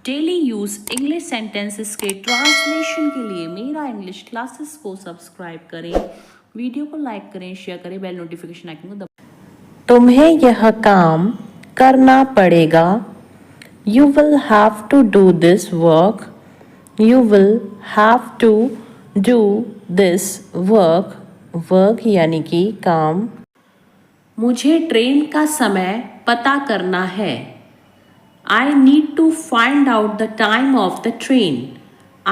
Daily use English sentences के translation के लिए मेरा इंग्लिश क्लासेस को सब्सक्राइब करें, वीडियो को लाइक करें, शेयर करें, बेल नोटिफिकेशन आइकन को दबाएं। तुम्हें यह काम करना पड़ेगा। You will have to do this work. You will have to do this work. Work यानी कि काम। मुझे ट्रेन का समय पता करना है। I need to find out the time of the train.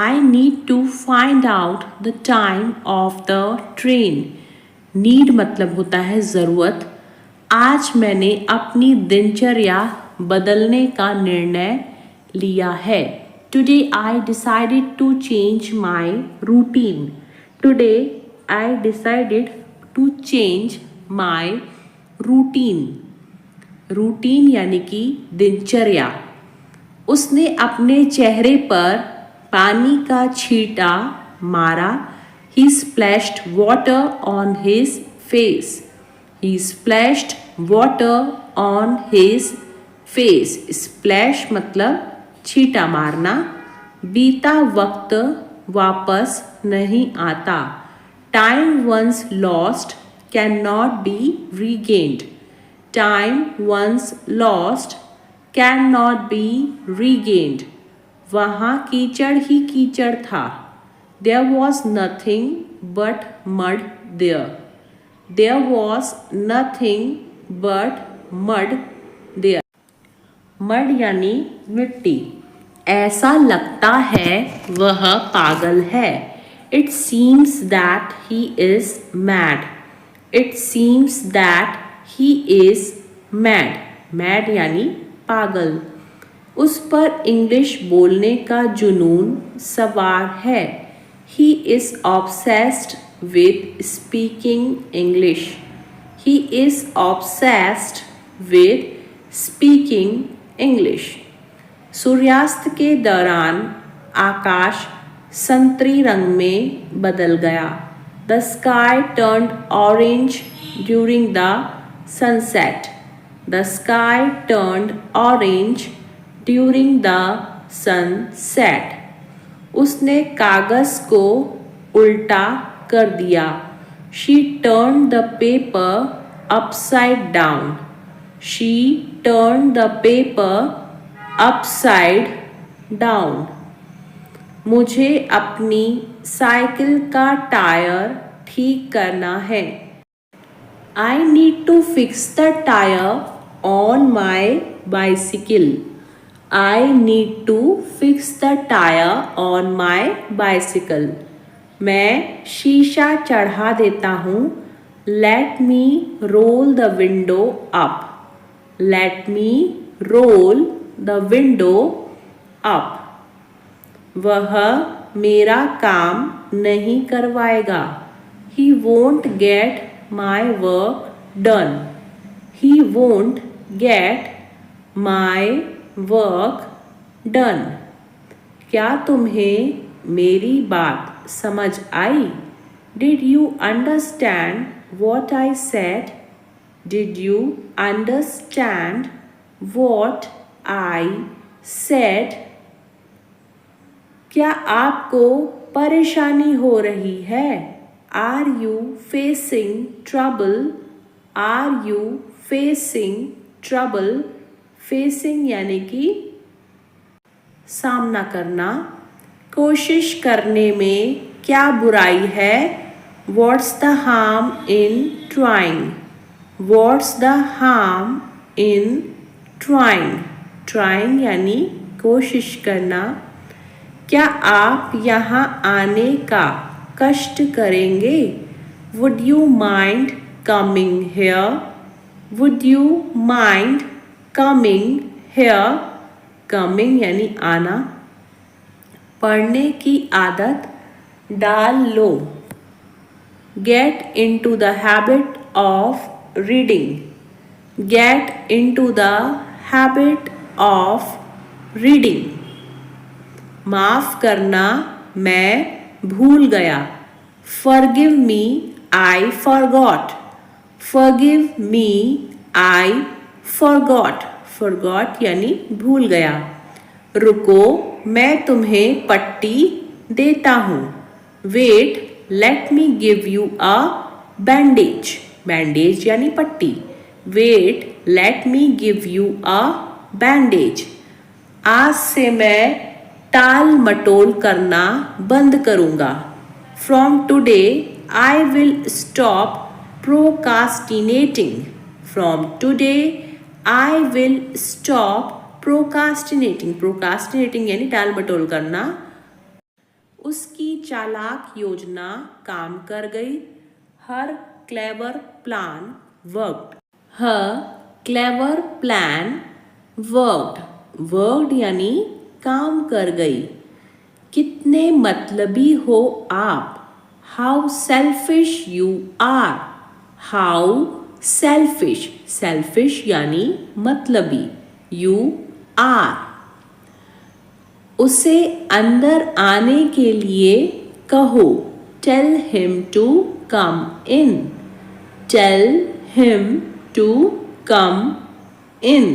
I need to find out the time of the train. Need मतलब होता है ज़रूरत। आज मैंने अपनी दिनचर्या बदलने का निर्णय लिया है। Today I decided to change my routine. Today I decided to change my routine. Routine यानी कि दिनचर्या। उसने अपने चेहरे पर पानी का छींटा मारा। He splashed water on his face. He splashed water on his face. Splash मतलब छींटा मारना। बीता वक्त वापस नहीं आता। Time once lost cannot be regained. Time once lost cannot be regained. वहाँ कीचड़ ही कीचड़ था। There was nothing but mud there. There was nothing but mud there. Mud यानी मिट्टी। ऐसा लगता है वह पागल है। It seems that he is mad. It seems that he is mad. Mad यानी पागल। उस पर इंग्लिश बोलने का जुनून सवार है। He is obsessed with speaking English. He is obsessed with speaking English. सूर्यास्त के दौरान आकाश संतरी रंग में बदल गया। The sky turned orange during the sunset. The sky turned orange during the sunset. उसने कागज को उल्टा कर दिया। She turned the paper upside down. She turned the paper upside down. मुझे अपनी साइकिल का टायर ठीक करना है। I need to fix the tire on my bicycle. I need to fix the tire on my bicycle. मैं शीशा चढ़ा देता हूँ। Let me roll the window up. Let me roll the window up. वह मेरा काम नहीं करवाएगा। He won't get my work done. He won't get my work done. क्या तुम्हें मेरी बात समझ आई? Did you understand what I said? Did you understand what I said? क्या आपको परेशानी हो रही है? Are you facing trouble? Are you facing trouble? Facing यानी कि सामना करना। कोशिश करने में क्या बुराई है? What's the harm in trying? What's the harm in trying? Trying यानी कोशिश करना। क्या आप यहाँ आने का कष्ट करेंगे? Would you mind coming here? Would you mind coming here? Coming यानी आना। पढ़ने की आदत डाल लो। Get into the habit of reading. Get into the habit of reading. माफ़ करना, मैं भूल गया। Forgive me, I forgot. Forgive me, I forgot. Forgot यानी भूल गया। रुको, मैं तुम्हें पट्टी देता हूँ. Wait, let me give you a bandage. Bandage यानी पट्टी. Wait, let me give you a bandage. आज से मैं टाल मटोल करना बंद करूँगा. From today, I will stop procrastinating. From today, I will stop procrastinating. Procrastinating यानी टाल मटोल करना. उसकी चालाक योजना काम कर गई. Her clever plan worked. Her clever plan worked. Worked यानी काम कर गई. कितने मतलबी हो आप. How selfish you are. How selfish. Selfish यानी मतलबी. You are. उसे अंदर आने के लिए कहो. Tell him to come in. Tell him to come in.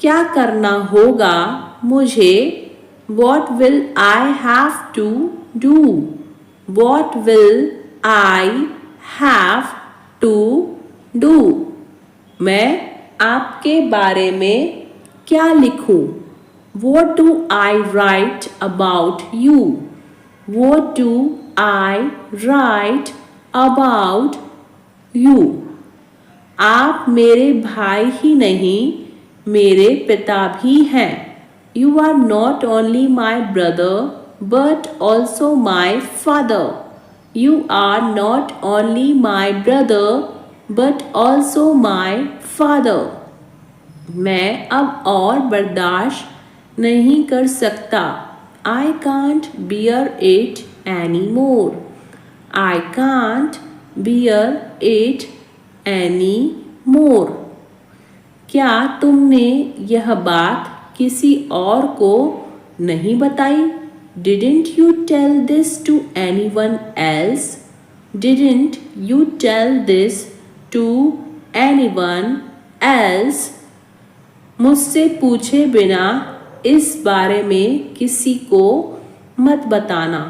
क्या करना होगा मुझे. What will I have to do. What will I have to do. मैं आपके बारे में क्या लिखूं. What do I write about you. What do I write about you. आप मेरे भाई ही नहीं, मेरे पिता भी हैं. You are not only my brother but also my father. You are not only my brother but also my father. मैं अब और बर्दाश्त नहीं कर सकता. I can't bear it anymore. I can't bear it anymore. क्या तुमने यह बात किसी और को नहीं बताई. Didn't you tell this to anyone else. Didn't you tell this to anyone else. मुझसे पूछे बिना इस बारे में किसी को मत बताना.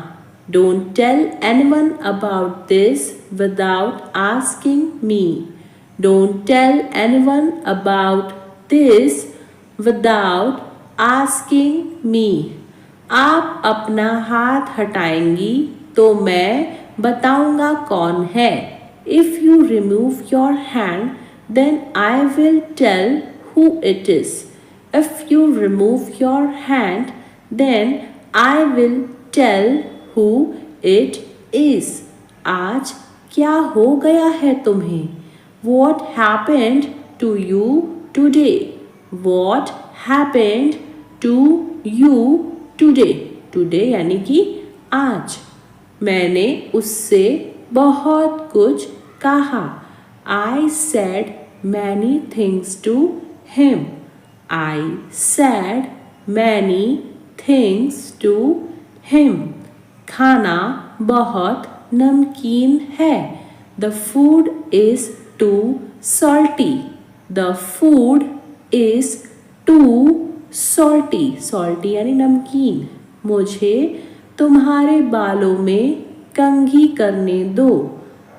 Don't tell anyone about this without asking me. Don't tell anyone about this without asking me. आप अपना हाथ हटाएंगी तो मैं बताऊंगा कौन है. If you remove your hand, then I will tell who it is. If you remove your hand, then I will tell who it is. आज क्या हो गया है तुम्हें. What happened to you today. What happened to you today. Today यानी कि आज. मैंने उससे बहुत कुछ कहा. I said many things to him. I said many things to him. खाना बहुत नमकीन है. The food is too salty. The food is too salty. Salty यानी नमकीन. मुझे तुम्हारे बालों में कंघी करने दो.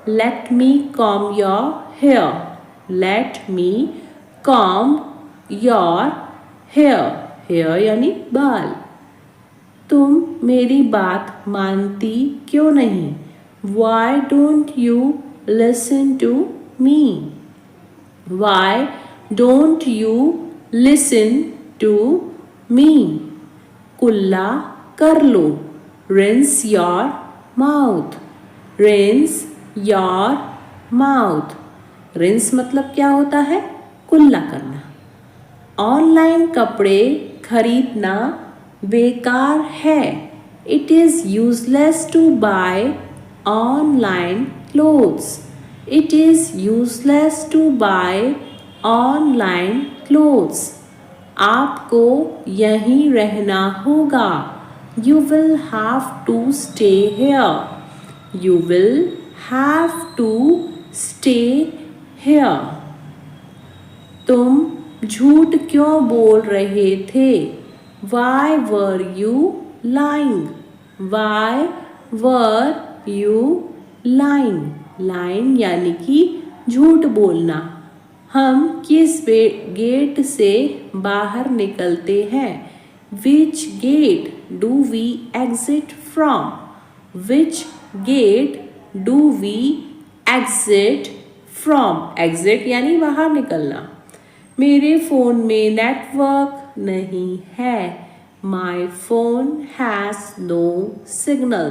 Let me comb your hair. Let me comb your hair. Hair यानी बाल. तुम मेरी बात मानती क्यों नहीं. Why don't you listen to me. Why don't you listen to me. कुल्ला कर लो. Rinse your mouth. Rinse your mouth. Rinse मतलब क्या होता है. कुल्ला करना. ऑनलाइन कपड़े खरीदना बेकार है. It is useless to buy online clothes. It is useless to buy online clothes. आपको यहीं रहना होगा. You will have to stay here. You will have to stay here. तुम झूठ क्यों बोल रहे थे? Why were you lying? Why were you lying? Lying यानी कि झूठ बोलना। हम किस गेट से बाहर निकलते हैं? Which gate do we exit from? Which gate do we exit from? Exit यानी बाहर निकलना। मेरे फ़ोन में नेटवर्क नहीं है। My phone has no signal.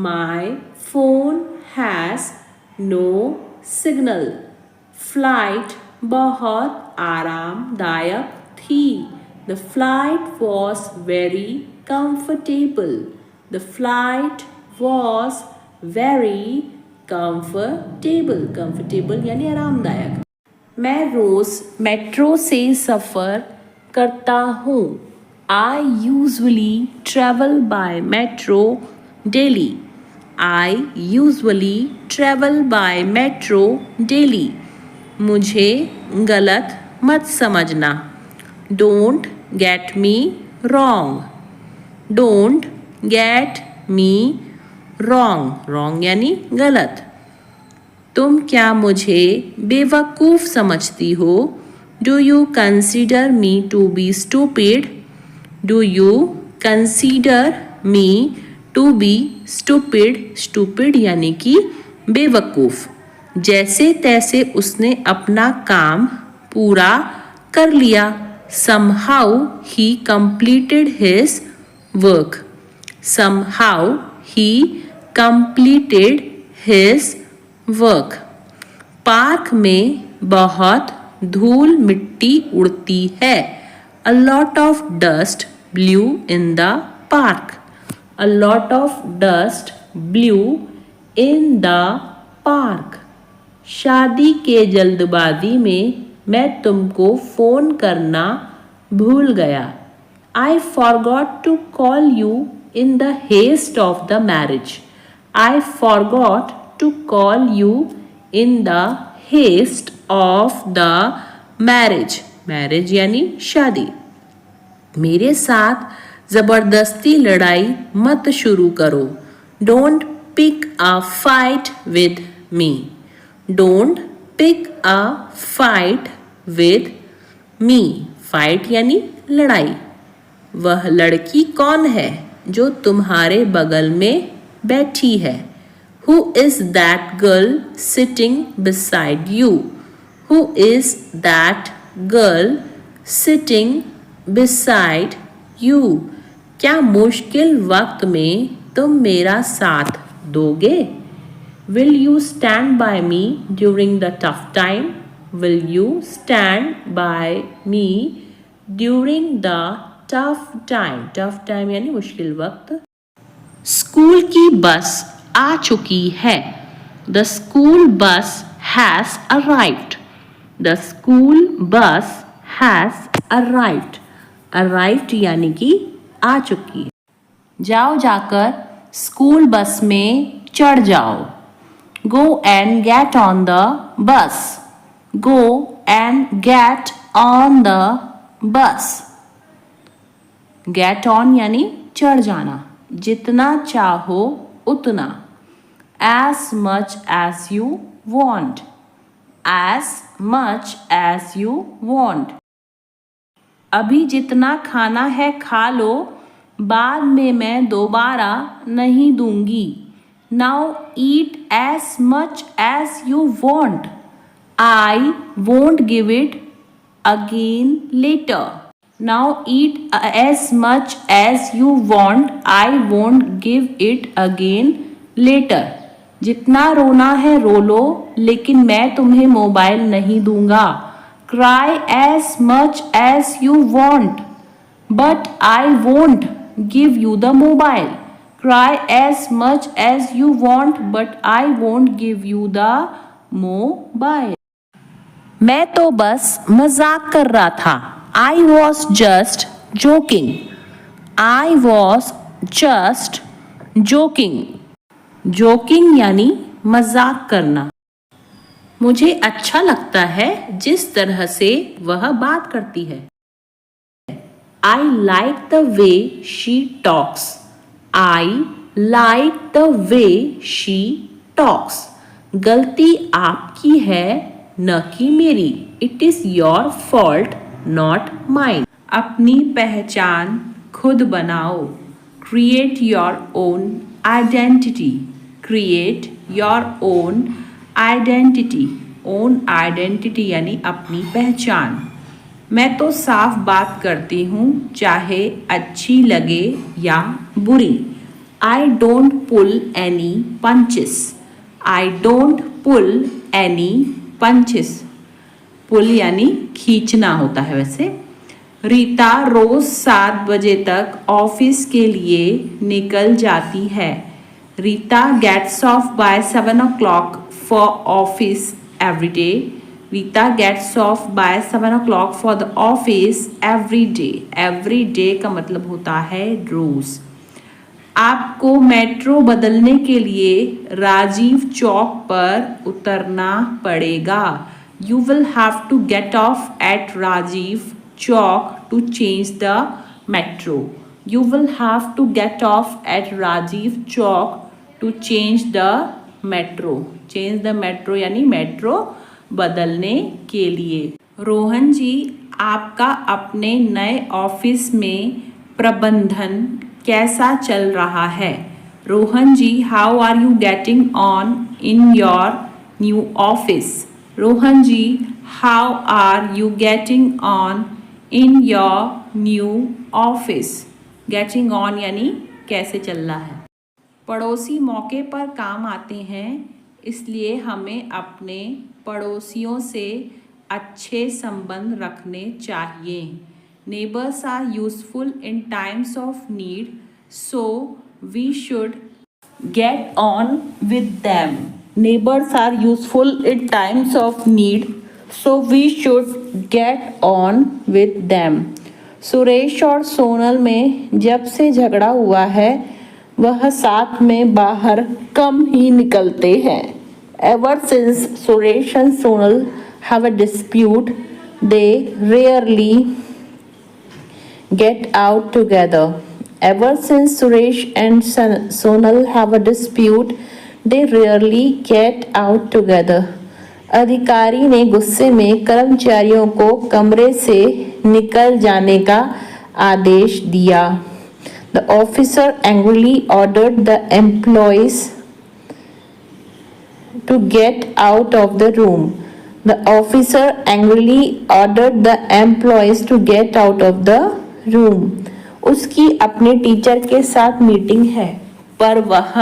My phone has no signal. Flight बहुत आरामदायक थी। The flight was very comfortable. The flight was very comfortable. Comfortable यानी आरामदायक। मैं रोज़ मेट्रो से सफ़र करता हूँ। I usually travel by metro daily. I usually travel by metro daily. मुझे गलत मत समझना। Don't get me wrong. Don't get me wrong. Wrong यानी गलत। तुम क्या मुझे बेवकूफ़ समझती हो? Do you consider me to be stupid? Do you consider me to be stupid? Stupid यानी कि बेवकूफ़। जैसे तैसे उसने अपना काम पूरा कर लिया। Somehow he completed his work. Somehow he completed his work. Park में बहुत धूल मिट्टी उड़ती है। A lot of dust blew in the park. A lot of dust blew in the park. शादी के जल्दबाजी में मैं तुमको फ़ोन करना भूल गया। I forgot to call you in the haste of the marriage. I forgot to call you in the haste of the marriage. Marriage यानी शादी। मेरे साथ ज़बरदस्ती लड़ाई मत शुरू करो। Don't pick a fight with me. Don't pick a fight with me. Fight यानी लड़ाई। वह लड़की कौन है जो तुम्हारे बगल में बैठी है? Who is that girl sitting beside you? Who is that girl sitting beside you? क्या मुश्किल वक्त में तुम मेरा साथ दोगे? Will you stand by me during the tough time? Will you stand by me during the tough time? Tough time यानी मुश्किल वक्त। स्कूल की बस आ चुकी है। The school bus has arrived. The school bus has arrived. Arrived यानी कि आ चुकी है। जाओ जाकर स्कूल बस में चढ़ जाओ। Go and get on the bus. Go and get on the bus. Get on यानी चढ़ जाना। जितना चाहो उतना। As much as you want. As much as you want. अभी जितना खाना है खा लो, बाद में मैं दोबारा नहीं दूंगी। Now eat as much as you want. I won't give it again later. Now eat as much as you want. I won't give it again later. जितना रोना है रो लो, लेकिन मैं तुम्हें मोबाइल नहीं दूंगा। Cry as much as you want, but I won't give you the mobile. Cry as much as you want, but I won't give you the mobile. मैं तो बस मजाक कर रहा था। I was just joking. I was just joking. Joking यानी मजाक करना। मुझे अच्छा लगता है जिस तरह से वह बात करती है। I like the way she talks. I like the way she talks. गलती आपकी है न कि मेरी। It is your fault, not mine. अपनी पहचान खुद बनाओ। Create your own identity. Create your own identity. Own identity यानी अपनी पहचान। मैं तो साफ बात करती हूँ चाहे अच्छी लगे या बुरी। I don't pull any punches. I don't pull any punches. Pull यानी खींचना होता है वैसे। रीता रोज 7 बजे तक ऑफिस के लिए निकल जाती है। Rita gets off by 7 o'clock for office every day. Rita gets off by 7 o'clock for the office every day. Every day का मतलब होता है रोज। आपको मेट्रो बदलने के लिए राजीव चौक पर उतरना पड़ेगा। You will have to get off at Rajiv Chowk to change the metro. You will have to get off at Rajiv Chowk to change the metro. Change the metro यानी मेट्रो बदलने के लिए। रोहन जी, आपका अपने नए ऑफिस में प्रबंधन कैसा चल रहा है? Rohan ji, how are you getting on in your new office? Rohan ji, how are you getting on in your new office? Getting on यानी कैसे चल रहा है। पड़ोसी मौके पर काम आते हैं, इसलिए हमें अपने पड़ोसियों से अच्छे संबंध रखने चाहिए। Neighbours are useful in times of need, so we should get on with them. Neighbours are useful in times of need, so we should get on with them. Suresh और सोनल में जब से झगड़ा हुआ है वह साथ में बाहर कम ही निकलते हैं। Ever since Suresh and Sonal have a dispute, they rarely get out together. Ever since Suresh and Sonal have a dispute, they rarely get out together. अधिकारी ने गुस्से में कर्मचारियों को कमरे से निकल जाने का आदेश दिया। The officer angrily ordered the employees to get out of the room. The officer angrily ordered the employees to get out of the room. उसकी अपने टीचर के साथ मीटिंग है, पर वह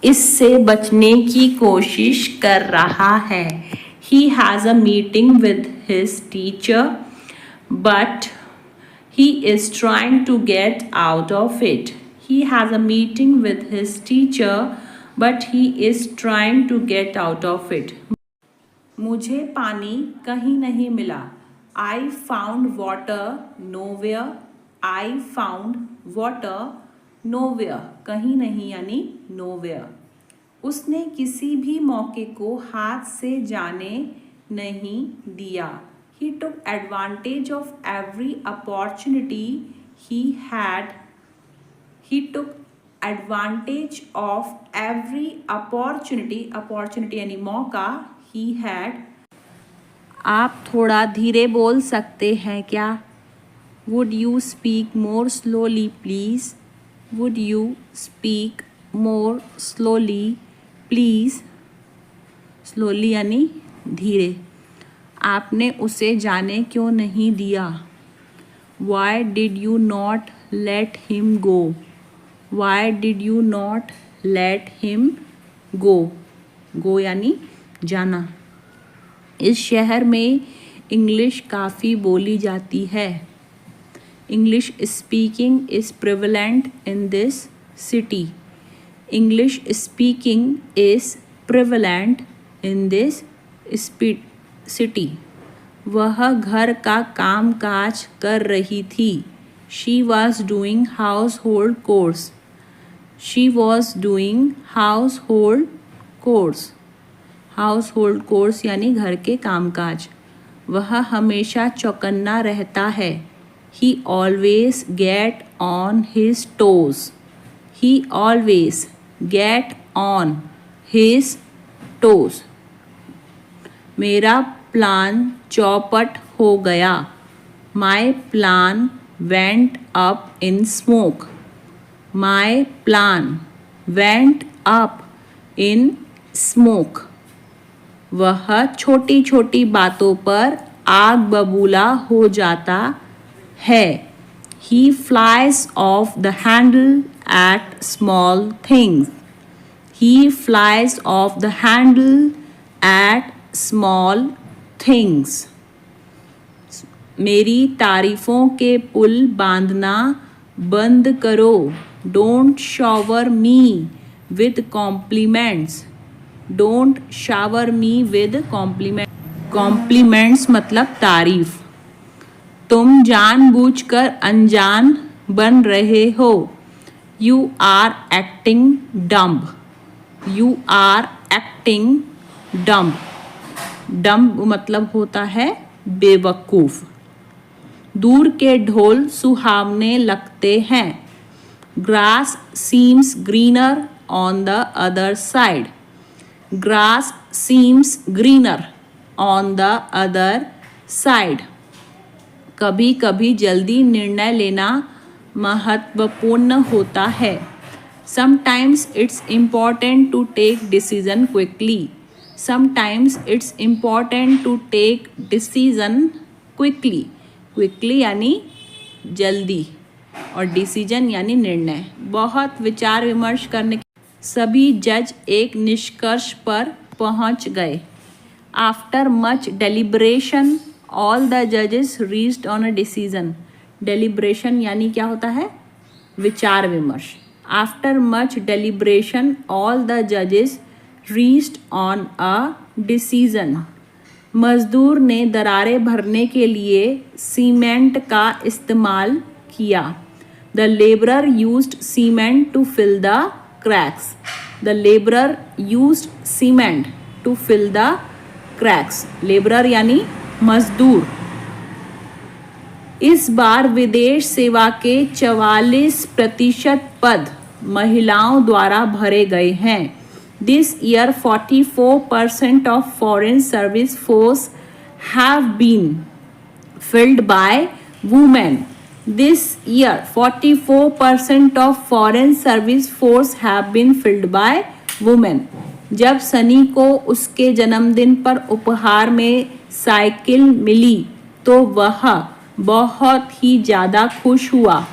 इससे बचने की कोशिश कर रहा है। He has a meeting with his teacher, but he is trying to get out of it. He has a meeting with his teacher, but he is trying to get out of it. मुझे पानी कहीं नहीं मिला। I found water nowhere. I found water nowhere. कहीं नहीं यानी nowhere. उसने किसी भी मौके को हाथ से जाने नहीं दिया। He took advantage of every opportunity he had. He took advantage of every opportunity यानी मौका he had. आप थोड़ा धीरे बोल सकते हैं क्या? Would you speak more slowly please? Would you speak more slowly please? Slowly यानी धीरे। आपने उसे जाने क्यों नहीं दिया? Why did you not let him go? Why did you not let him go? Go यानी जाना। इस शहर में इंग्लिश काफ़ी बोली जाती है। English speaking is prevalent in this city. English speaking is prevalent in this city. वह घर का काम काज कर रही थी। She was doing household chores. She was doing household chores. House hold course यानी घर के कामकाज। वह हमेशा चौकन्ना रहता है। ही always get on his toes. He always get on his toes. मेरा प्लान चौपट हो गया। My plan went up in smoke. My plan went up in smoke. वह छोटी छोटी बातों पर आग बबूला हो जाता है। He flies off the handle at small things. He flies off the handle at small things. मेरी तारीफों के पुल बांधना बंद करो। Don't shower me with compliments. Don't shower me with compliments. Compliments मतलब तारीफ। तुम जानबूझकर अनजान बन रहे हो। You are acting dumb. You are acting dumb. Dumb मतलब होता है बेवकूफ। दूर के ढोल सुहावने लगते हैं। Grass seems greener on the other side. Grass seems greener on the other side. कभी कभी जल्दी निर्णय लेना महत्वपूर्ण होता है। Sometimes it's important to take decision quickly. Sometimes it's important to take decision quickly. Quickly यानी जल्दी और डिसीजन यानी निर्णय। बहुत विचार विमर्श करने के सभी जज एक निष्कर्ष पर पहुंच गए। After much deliberation all the जजेस reached on a decision. Deliberation यानी क्या होता है? विचार विमर्श। After much deliberation all the जजेस रीच्ड ऑन अ डिसीजन। मजदूर ने दरारें भरने के लिए सीमेंट का इस्तेमाल किया। The laborer used cement to fill the cracks. The laborer used cement to fill the cracks. Laborer यानी मजदूर। इस बार विदेश सेवा के 44% पद महिलाओं द्वारा भरे गए हैं। This year 44% of foreign service force have been filled by women. This year 44% of foreign service force have been filled by women. जब सनी को उसके जन्मदिन पर उपहार में साइकिल मिली तो वह बहुत ही ज़्यादा खुश हुआ।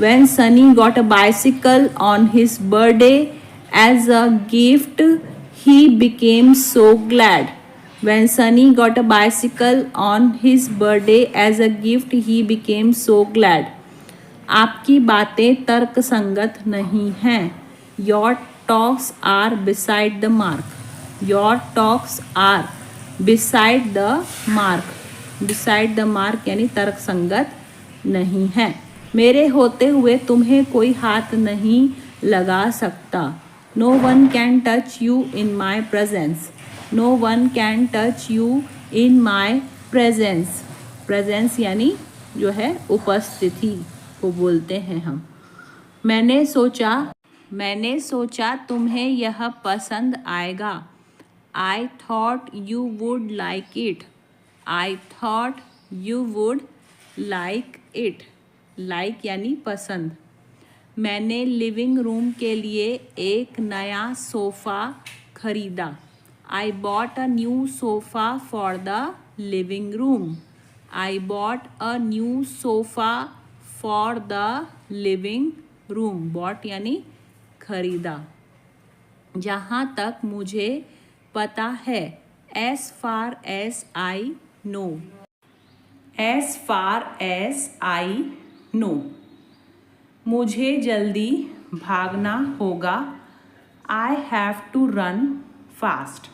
When Sunny got a bicycle on his birthday as a gift, he became so glad. When Sunny got a bicycle on his birthday as a gift, he became so glad. आपकी बातें तर्कसंगत नहीं हैं। Your talks are beside the mark. Your talks are beside the mark. Beside the mark यानी तर्कसंगत नहीं है। मेरे होते हुए तुम्हें कोई हाथ नहीं लगा सकता। No one can touch you in my presence. No one can touch you in my presence. Presence यानी जो है उपस्थिति को बोलते हैं हम। मैंने सोचा तुम्हें यह पसंद आएगा। I thought you would like it. I thought you would like it. Like यानी पसंद। मैंने लिविंग रूम के लिए एक नया सोफ़ा खरीदा। I bought a new sofa for the living room. I bought a new sofa for the living room. Bought यानी खरीदा। जहाँ तक मुझे पता है, as far as I know. As far as I know. मुझे जल्दी भागना होगा। I have to run fast.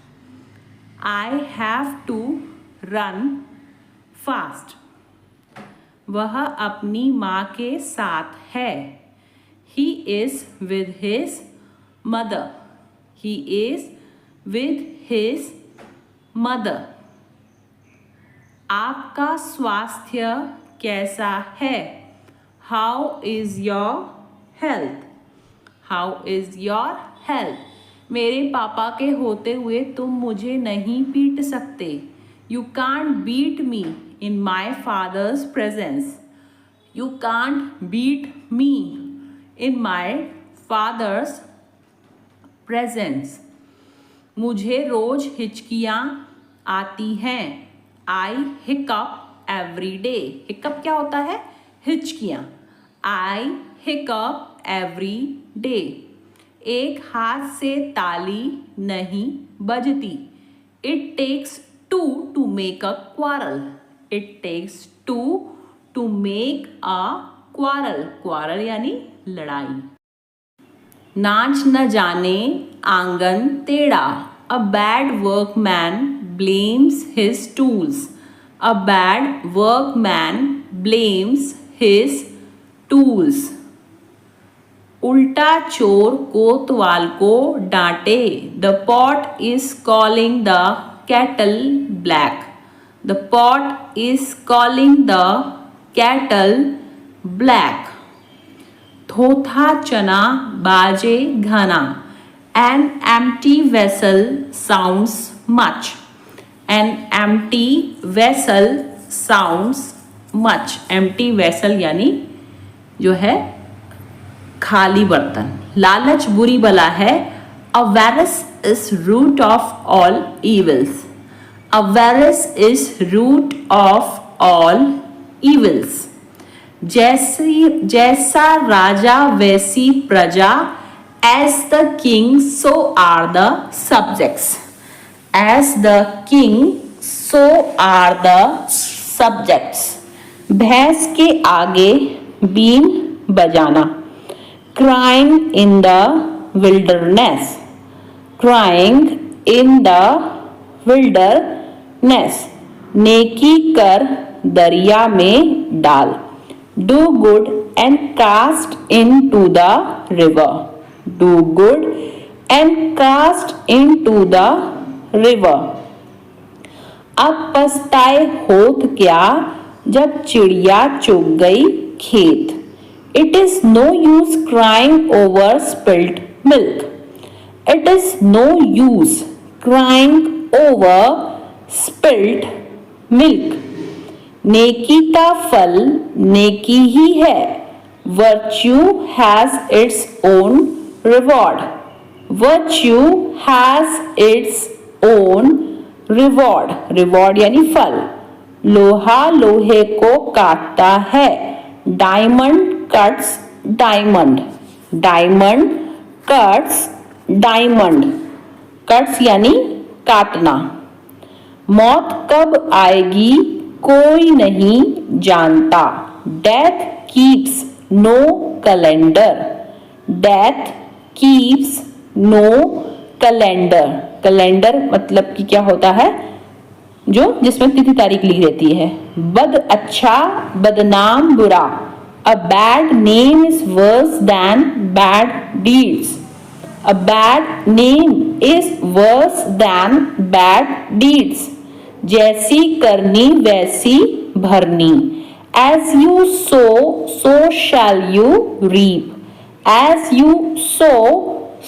I have to run fast. वह अपनी माँ के साथ है। He is with his mother. He is with his mother. आपका स्वास्थ्य कैसा है? How is your health? How is your health? मेरे पापा के होते हुए तुम मुझे नहीं पीट सकते। You can't beat me in my father's presence. You can't beat me in my father's presence. मुझे रोज हिचकियाँ आती हैं। I hiccup every day. Hiccup क्या होता है? हिचकियाँ। I hiccup every day. एक हाथ से ताली नहीं बजती। It takes two to make a quarrel. It takes two to make a quarrel. Quarrel यानी लड़ाई। नाच न जाने आंगन टेढ़ा। A bad workman blames his tools. A bad workman blames his tools. उल्टा चोर कोतवाल को डांटे। The pot is calling the kettle black. The pot is calling the kettle black. थोथा चना बाजे घना। An empty vessel sounds much. An empty vessel sounds much. Empty vessel यानी जो है खाली बर्तन। लालच बुरी बला है। Avarice is root of all evils. Avarice is root of all evils. जैसा राजा वैसी प्रजा। As the king so are the subjects. As the king so are the subjects. भैंस के आगे बीन बजाना। Crying in the wilderness. Crying in the wilderness. नेकी कर दरिया में डाल। Do good and cast into the river. Do good and cast into the river. अब पछताए होत क्या जब चिड़िया चुग गई खेत। It is no use crying over spilt milk. It is no use crying over spilt milk. नेकी का फल नेकी ही है। Virtue has its own reward. Virtue has its own reward. Reward यानी फल। लोहा लोहे को काटता है। Diamond cuts diamond. Diamond cuts diamond. Cuts यानी काटना। मौत कब आएगी कोई नहीं जानता। Death keeps no calendar. Death keeps no calendar. Calendar मतलब कि क्या होता है? जो जिसमें तिथि तारीख लिखी रहती है। बद अच्छा बदनाम बुरा। A bad name is worse than bad deeds. A bad name is worse than bad deeds. जैसी करनी वैसी भरनी। As you sow, so shall you reap. As you sow,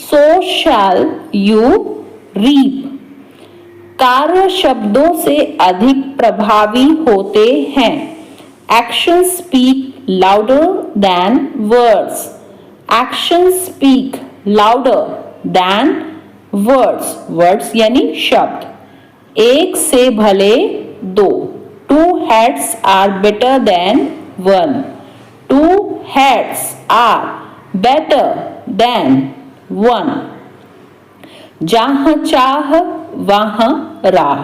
so shall you reap. कार्य शब्दों से अधिक प्रभावी होते हैं। Actions speak louder than words. Actions speak louder than words. Words यानी शब्द। एक से भले दो। Two heads are better than one. Two heads are better than one. जहाँ चाह वहाँ राह।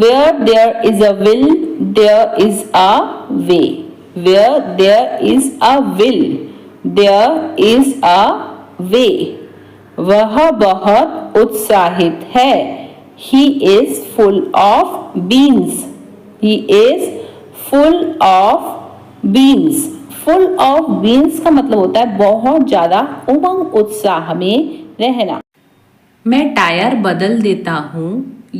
Where there is a will, there is a way. Where there is a will, there is a way. वह बहुत उत्साहित है। He is full of beans. He is full of beans. Full of beans का मतलब होता है बहुत ज़्यादा उमंग उत्साह में रहना। मैं टायर बदल देता हूँ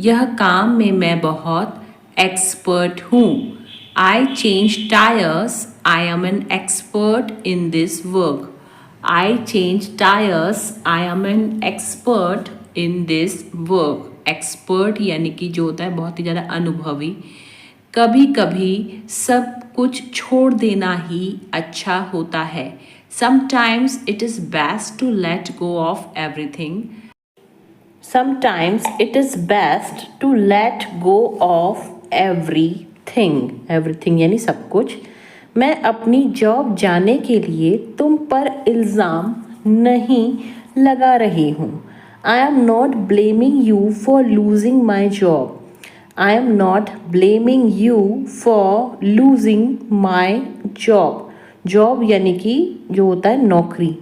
यह काम में मैं बहुत एक्सपर्ट हूँ. I change tires. I am an expert in this work. I change tires. I am an expert in this work. Expert यानी कि जो होता है बहुत ही ज़्यादा अनुभवी. कभी कभी सब कुछ छोड़ देना ही अच्छा होता है. Sometimes it is best to let go of everything. Sometimes it is best to let go of everything. Everything यानी सब कुछ. मैं अपनी जॉब जाने के लिए तुम पर इल्ज़ाम नहीं लगा रही हूँ. I am not blaming you for losing my job. I am not blaming you for losing my job. Job यानी कि जो होता है नौकरी.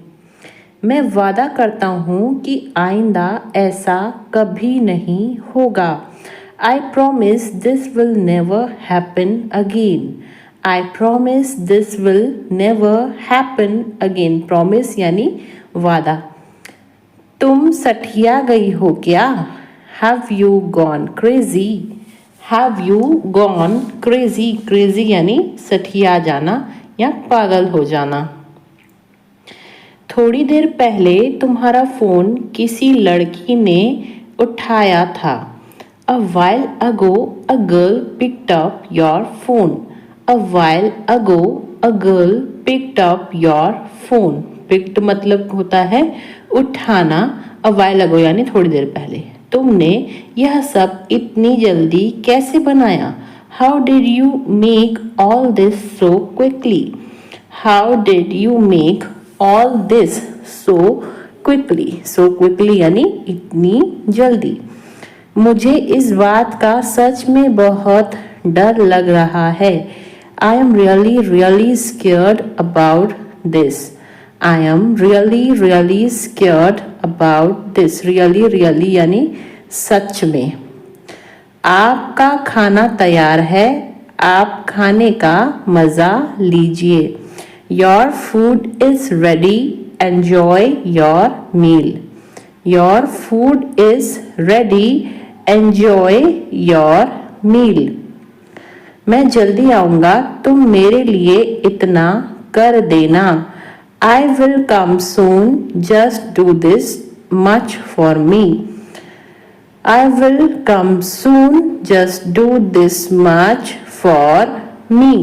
मैं वादा करता हूँ कि आइंदा ऐसा कभी नहीं होगा. I promise this will never happen again. I promise this will never happen again. Promise यानी वादा. तुम सठिया गई हो क्या? Have you gone crazy? Have you gone crazy? Crazy यानी सठिया जाना या पागल हो जाना. थोड़ी देर पहले तुम्हारा फ़ोन किसी लड़की ने उठाया था. A while ago a girl picked up your phone. A while ago a girl picked up your phone. Picked मतलब होता है उठाना. A while ago यानी थोड़ी देर पहले. तुमने यह सब इतनी जल्दी कैसे बनाया? How did you make all this so quickly? How did you make all this so quickly? So quickly यानी इतनी जल्दी. मुझे इस बात का सच में बहुत डर लग रहा है. I am really really scared about this. I am really really scared about this. Really really यानी सच में. आपका खाना तैयार है. आप खाने का मज़ा लीजिए. Your food is ready. Enjoy your meal. Your food is ready. Enjoy your meal. मैं जल्दी आऊँगा. तुम मेरे लिए इतना कर देना. I will come soon. Just do this much for me. I will come soon. Just do this much for me.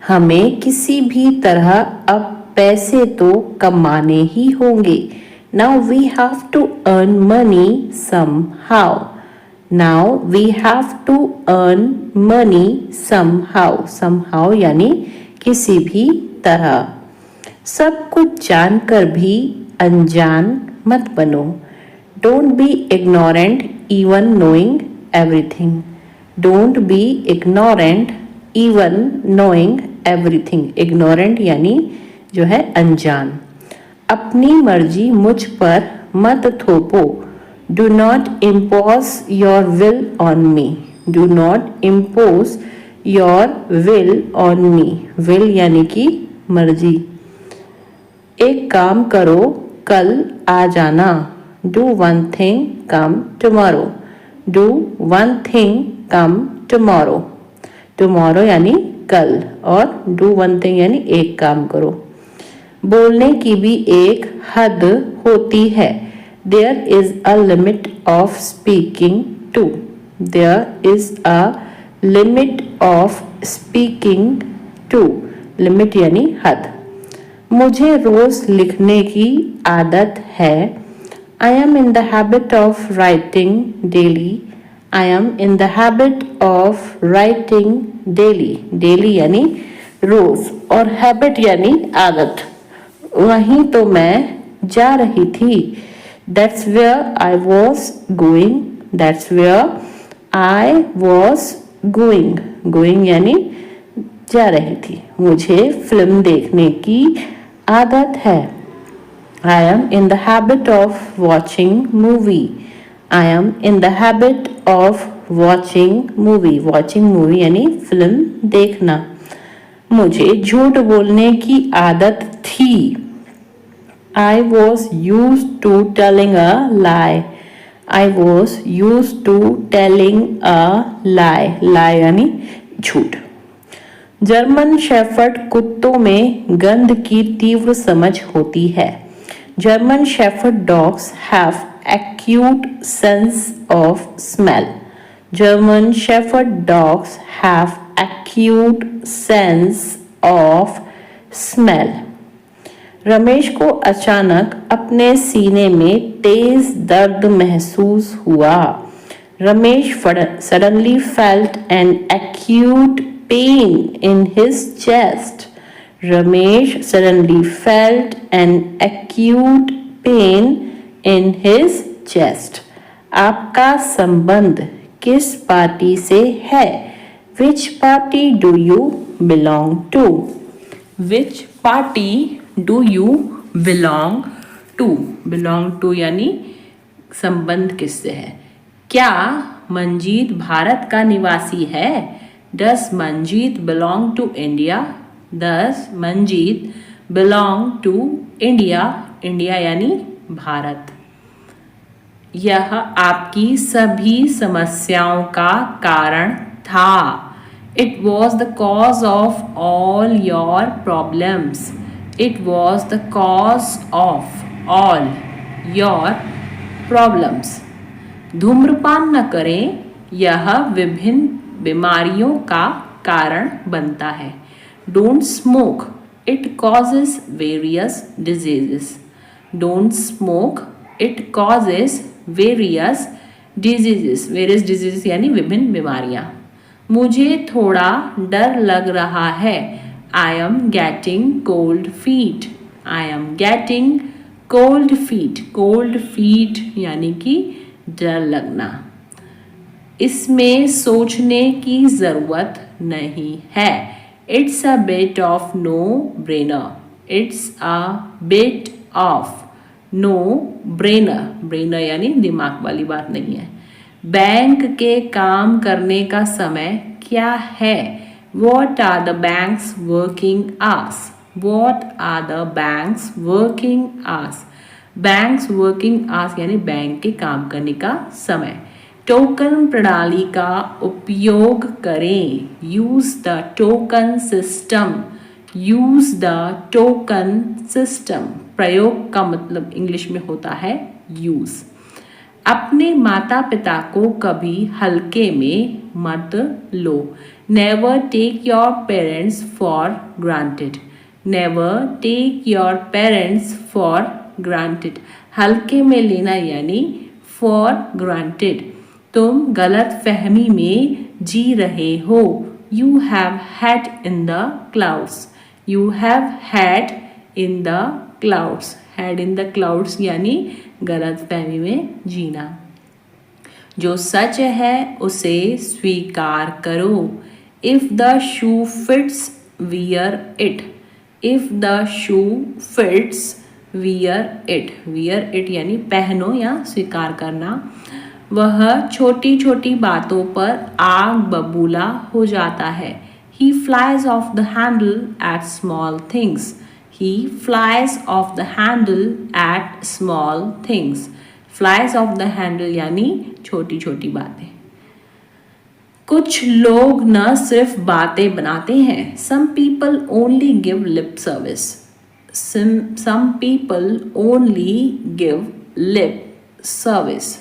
हमें किसी भी तरह अब पैसे तो कमाने ही होंगे. Now we have to earn money somehow. Now we have to earn money somehow. Somehow यानी किसी भी तरह. सब कुछ जानकर भी अनजान मत बनो. Don't be ignorant even knowing everything. Don't be ignorant even knowing everything. Ignorant यानी जो है अनजान. अपनी मर्जी मुझ पर मत थोपो. Do not impose your will on me. Do not impose your will on me. Will यानी कि मर्जी. एक काम करो, कल आ जाना. Do one thing, come tomorrow. Do one thing, come tomorrow. Tomorrow यानी कल और do one thing यानी एक काम करो. बोलने की भी एक हद होती है. There is a limit of speaking too. There is a limit of speaking too. Limit यानी हद. मुझे रोज लिखने की आदत है. I am in the habit of writing daily. I am in the habit of writing daily. Daily यानी रोज और habit यानी आदत. वहीं तो मैं जा रही थी. That's where I was going. That's where I was going. Going यानी जा रही थी. मुझे फिल्म देखने की आदत है. I am in the habit of watching movie. I am in the habit of watching movie. Watching movie यानी फिल्म देखना. मुझे झूठ बोलने की आदत थी. I was used to telling a lie. I was used to telling a lie. Lie यानी झूठ. जर्मन शेफर्ड कुत्तों में गंध की तीव्र समझ होती है. German shepherd dogs have acute sense of smell. German Shepherd dogs have acute sense of smell. Ramesh को अचानक अपने सीने में तेज दर्द महसूस हुआ. Ramesh suddenly felt an acute pain in his chest. Ramesh suddenly felt an acute pain in his chest. आपका संबंध किस पार्टी से है? Which party do you belong to? Which party do you belong to? Belong to यानी संबंध किससे है? क्या मंजीत भारत का निवासी है? Does Manjeet belong to India? Does Manjeet belong to India? India यानी भारत. यह आपकी सभी समस्याओं का कारण था. It was the cause of all your problems. It was the cause of all your problems. धूम्रपान न करें, यह विभिन्न बीमारियों का कारण बनता है. Don't smoke. It causes various diseases. Don't smoke. It causes various diseases. Various diseases यानी विभिन्न बीमारियां. मुझे थोड़ा डर लग रहा है. I am getting cold feet. I am getting cold feet. Cold feet यानी कि डर लगना. इसमें सोचने की ज़रूरत नहीं है. It's a bit of no brainer. It's a bit of no brainer. Brainer यानी दिमाग वाली बात नहीं है. बैंक के काम करने का समय क्या है? What are the bank's working hours? What are the bank's working hours? Bank's working hours यानी बैंक के काम करने का समय. टोकन प्रणाली का उपयोग करें. Use the token system. Use the token system. प्रयोग का मतलब इंग्लिश में होता है यूज. अपने माता पिता को कभी हल्के में मत लो. Never take your parents for granted. Never take your parents for granted. हल्के में लेना यानी for granted. तुम गलत फहमी में जी रहे हो. You have had in the clouds. You have had in the clouds. Had in the clouds यानी गलत फहमी में जीना. जो सच है उसे स्वीकार करो. If the shoe fits, wear it. If the shoe fits, wear it. Wear it यानी पहनो या स्वीकार करना. वह छोटी छोटी बातों पर आग बबूला हो जाता है. He flies off the handle at small things. He flies off the handle at small things. Flies off the handle यानी छोटी छोटी बातें. कुछ लोग न सिर्फ बातें बनाते हैं. Some people only give lip service. Some people only give lip service.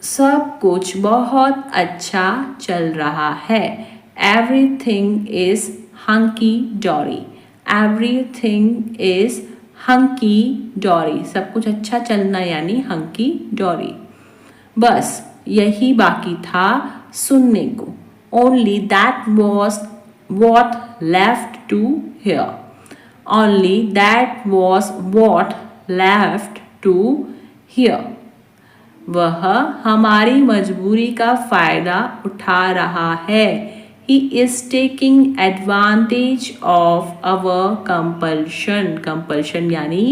सब कुछ बहुत अच्छा चल रहा है. Everything is hunky dory. Everything is hunky dory. सब कुछ अच्छा चलना यानी hunky dory. बस यही बाकी था सुनने को. Only that was what left to hear. Only that was what left to hear. वह हमारी मजबूरी का फ़ायदा उठा रहा है. He is taking advantage of our compulsion. Compulsion यानी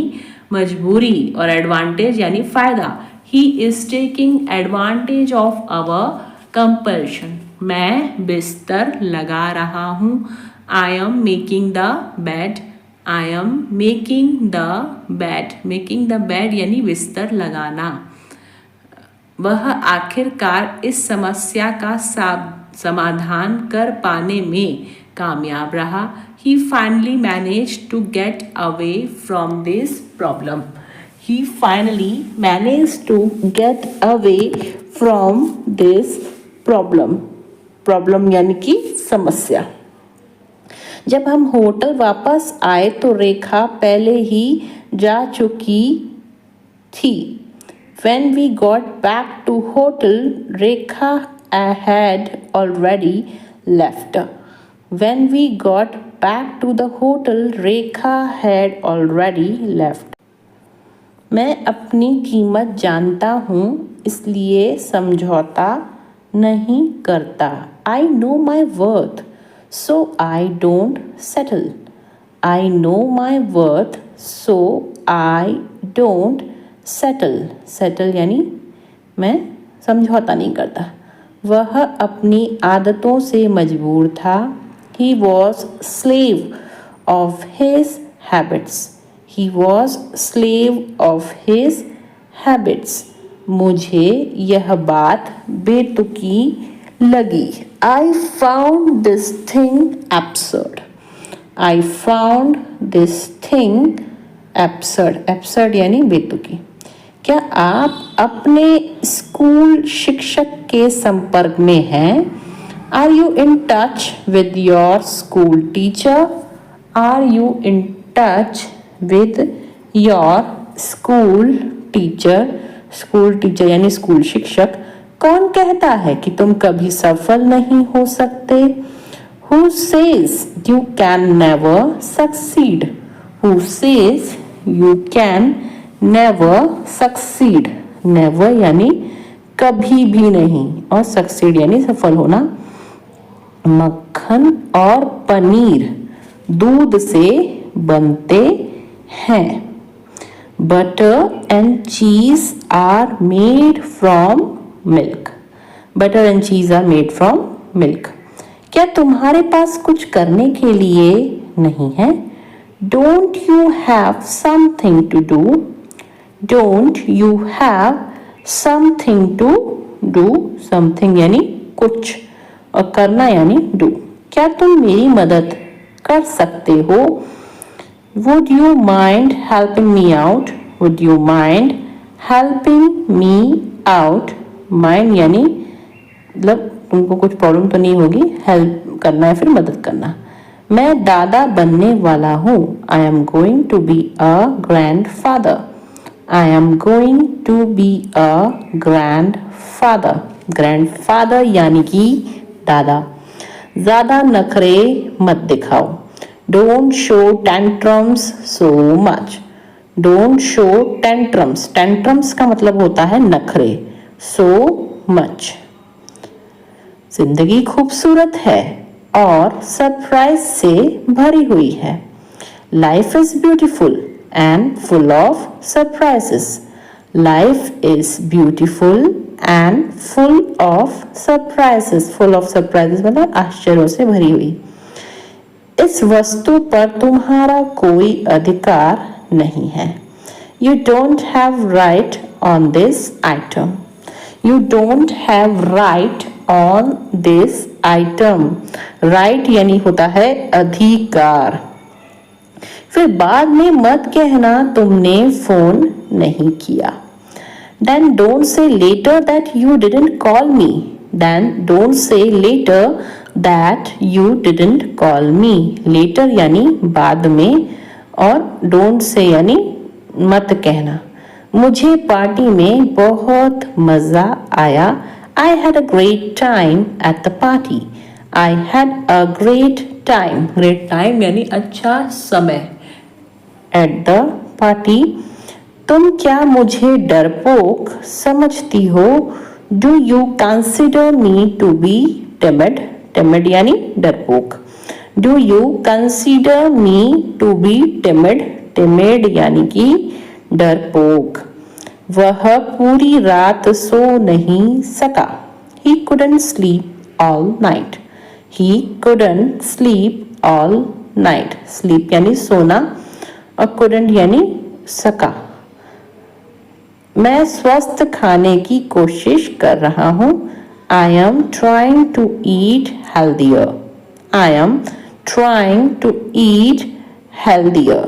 मजबूरी और advantage यानी फ़ायदा. He is taking advantage of our compulsion. मैं बिस्तर लगा रहा हूँ. I am making the bed. I am making the bed, making the bed यानी बिस्तर लगाना। वह आखिरकार इस समस्या का समाधान कर पाने में कामयाब रहा। He finally managed to get away from this problem. He finally managed to get away from this problem. Problem यानी कि समस्या। जब हम होटल वापस आए तो रेखा पहले ही जा चुकी थी। When we got back to hotel, Rekha had already left. When we got back to the hotel, Rekha had already left. मैं अपनी कीमत जानता हूँ इसलिए समझौता नहीं करता। I know my worth, so I don't settle. I know my worth, so I don't settle. Settle यानी मैं समझौता नहीं करता। वह अपनी आदतों से मजबूर था। He was slave of his habits. He was slave of his habits. मुझे यह बात बेतुकी लगी। I found this thing absurd. I found this thing absurd. Absurd यानी बेतुकी। क्या आप अपने स्कूल शिक्षक के संपर्क में हैं? Are you in touch with your school teacher? Are you in touch with your school teacher? School teacher यानी स्कूल शिक्षक। कौन कहता है कि तुम कभी सफल नहीं हो सकते? Who says you can never succeed? Who says you can never succeed? Never यानी कभी भी नहीं और succeed यानी सफल होना। मक्खन और पनीर दूध से बनते हैं। Butter and cheese are made from milk. Butter and cheese are made from milk. क्या तुम्हारे पास कुछ करने के लिए नहीं है? Don't you have something to do? Don't you have something to do? Something यानी कुछ और करना यानी डू। क्या तुम मेरी मदद कर सकते हो? Would you mind helping me out? Would you mind helping me out? Mind यानी मतलब तुमको कुछ प्रॉब्लम तो नहीं होगी, हेल्प करना है फिर मदद करना। मैं दादा बनने वाला हूँ। I am going to be a grandfather. I am going to be a grandfather. Grandfather यानी कि दादा। ज़्यादा नखरे मत दिखाओ। Don't show tantrums so much. Don't show tantrums. Tantrums का मतलब होता है नखरे। So much. जिंदगी खूबसूरत है और सरप्राइज से भरी हुई है। Life is beautiful and full of surprises. Life is beautiful and full of surprises. Full of surprises मतलब आश्चर्यों से भरी हुई। इस वस्तु पर तुम्हारा कोई अधिकार नहीं है। You don't have right on this item. You don't have right on this item. Right यानी होता है अधिकार। फिर बाद में मत कहना तुमने फोन नहीं किया। Then don't say later that you didn't call me. Then don't say later that you didn't call me. Later यानी बाद में और don't say यानी मत कहना। मुझे पार्टी में बहुत मज़ा आया। I had a great time at the party. I had a great time. Great time यानी अच्छा समय। At the party. तुम क्या मुझे डरपोक समझती हो? Do you consider me to be timid? Timid यानी डरपोक। Do you consider me to be timid? Timid यानी कि डरपोक। वह पूरी रात सो नहीं सका। He couldn't sleep all night. He couldn't sleep all night, sleep यानी सोना और couldn't यानी सका। मैं स्वस्थ खाने की कोशिश कर रहा हूँ। I am trying to eat healthier. I am trying to eat healthier.